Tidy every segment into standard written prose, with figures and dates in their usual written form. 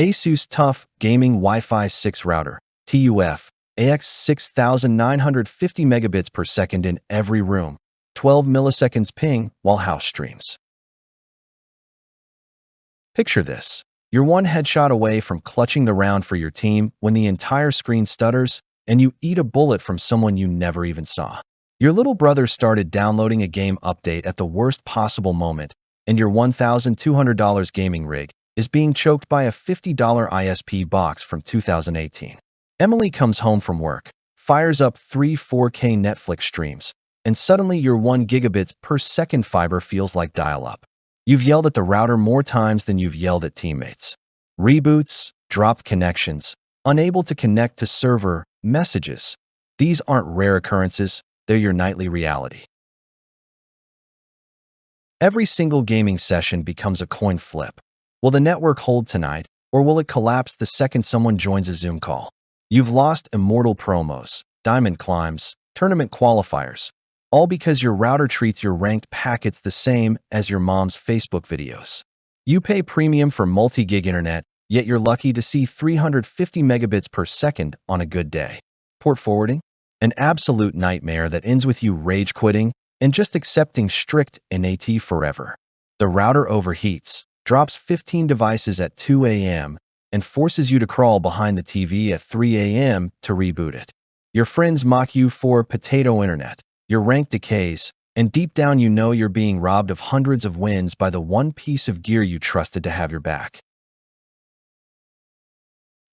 ASUS TUF Gaming Wi-Fi 6 Router, TUF-AX6000 950 megabits per second in every room, 12 milliseconds ping while house streams. Picture this. You're one headshot away from clutching the round for your team when the entire screen stutters and you eat a bullet from someone you never even saw. Your little brother started downloading a game update at the worst possible moment, and your $1,200 gaming rig is being choked by a $50 ISP box from 2018. Emily comes home from work, fires up 3 4K Netflix streams, and suddenly your 1 gigabits per second fiber feels like dial-up. You've yelled at the router more times than you've yelled at teammates. Reboots, dropped connections, unable to connect to server, messages. These aren't rare occurrences, they're your nightly reality. Every single gaming session becomes a coin flip. Will the network hold tonight, or will it collapse the second someone joins a Zoom call? You've lost immortal promos, diamond climbs, tournament qualifiers, all because your router treats your ranked packets the same as your mom's Facebook videos. You pay premium for multi-gig internet, yet you're lucky to see 350 megabits per second on a good day. Port forwarding? An absolute nightmare that ends with you rage quitting and just accepting strict NAT forever. The router overheats, drops 15 devices at 2 a.m., and forces you to crawl behind the TV at 3 a.m. to reboot it. Your friends mock you for potato internet. Your rank decays, and deep down you know you're being robbed of hundreds of wins by the one piece of gear you trusted to have your back.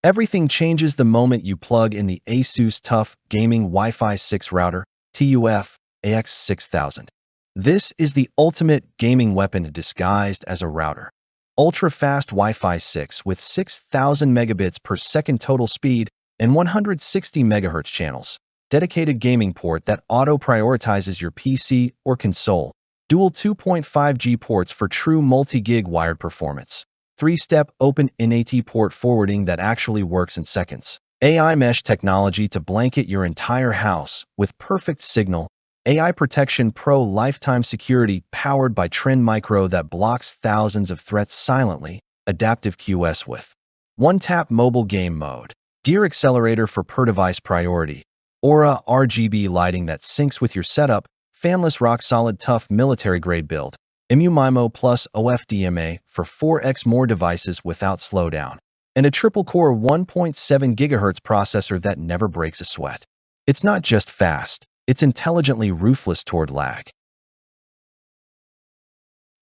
Everything changes the moment you plug in the ASUS TUF Gaming Wi-Fi 6 Router, TUF-AX6000. This is the ultimate gaming weapon disguised as a router. Ultra-fast Wi-Fi 6 with 6,000 megabits per second total speed and 160 megahertz channels. Dedicated gaming port that auto-prioritizes your PC or console. Dual 2.5G ports for true multi-gig wired performance. 3-step open NAT port forwarding that actually works in seconds. AI mesh technology to blanket your entire house with perfect signal. AI Protection Pro lifetime security powered by Trend Micro that blocks thousands of threats silently. Adaptive QoS with one-tap mobile game mode. Gear accelerator for per-device priority. Aura RGB lighting that syncs with your setup, fanless rock-solid TUF military-grade build, EmuMIMO plus OFDMA for 4x more devices without slowdown, and a triple-core 1.7 GHz processor that never breaks a sweat. It's not just fast, it's intelligently ruthless toward lag.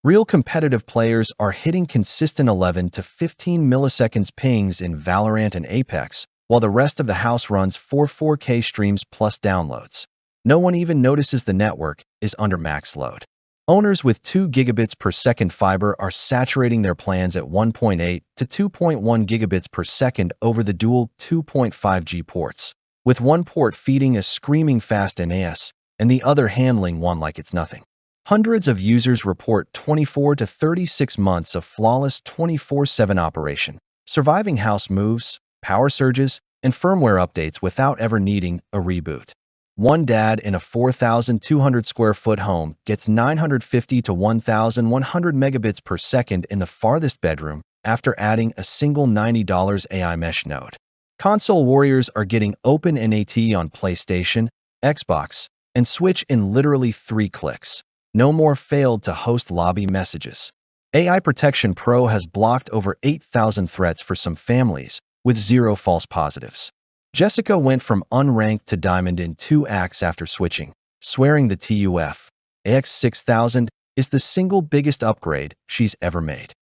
Real competitive players are hitting consistent 11 to 15 milliseconds pings in Valorant and Apex, while the rest of the house runs 4 4K streams plus downloads. No one even notices the network is under max load. Owners with 2 gigabits per second fiber are saturating their plans at 1.8 to 2.1 gigabits per second over the dual 2.5G ports, with one port feeding a screaming fast NAS and the other handling one like it's nothing. Hundreds of users report 24 to 36 months of flawless 24/7 operation, surviving house moves, power surges, and firmware updates without ever needing a reboot. One dad in a 4,200 square foot home gets 950 to 1,100 megabits per second in the farthest bedroom after adding a single $90 AI mesh node. Console warriors are getting open NAT on PlayStation, Xbox, and Switch in literally 3 clicks. No more failed to host lobby messages. AI Protection Pro has blocked over 8,000 threats for some families, with 0 false positives. Jessica went from unranked to diamond in 2 acts after switching, swearing the TUF-AX6000 is the single biggest upgrade she's ever made.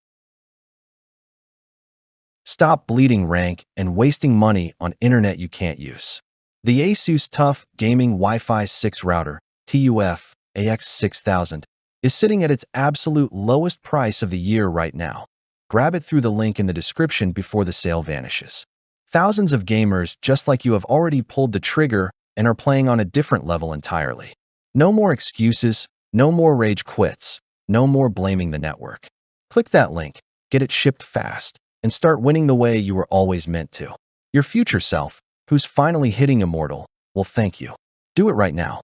Stop bleeding rank and wasting money on internet you can't use. The ASUS TUF Gaming Wi-Fi 6 Router, TUF-AX6000, is sitting at its absolute lowest price of the year right now. Grab it through the link in the description before the sale vanishes. Thousands of gamers just like you have already pulled the trigger and are playing on a different level entirely. No more excuses, no more rage quits, no more blaming the network. Click that link, get it shipped fast, and start winning the way you were always meant to. Your future self, who's finally hitting immortal, will thank you. Do it right now.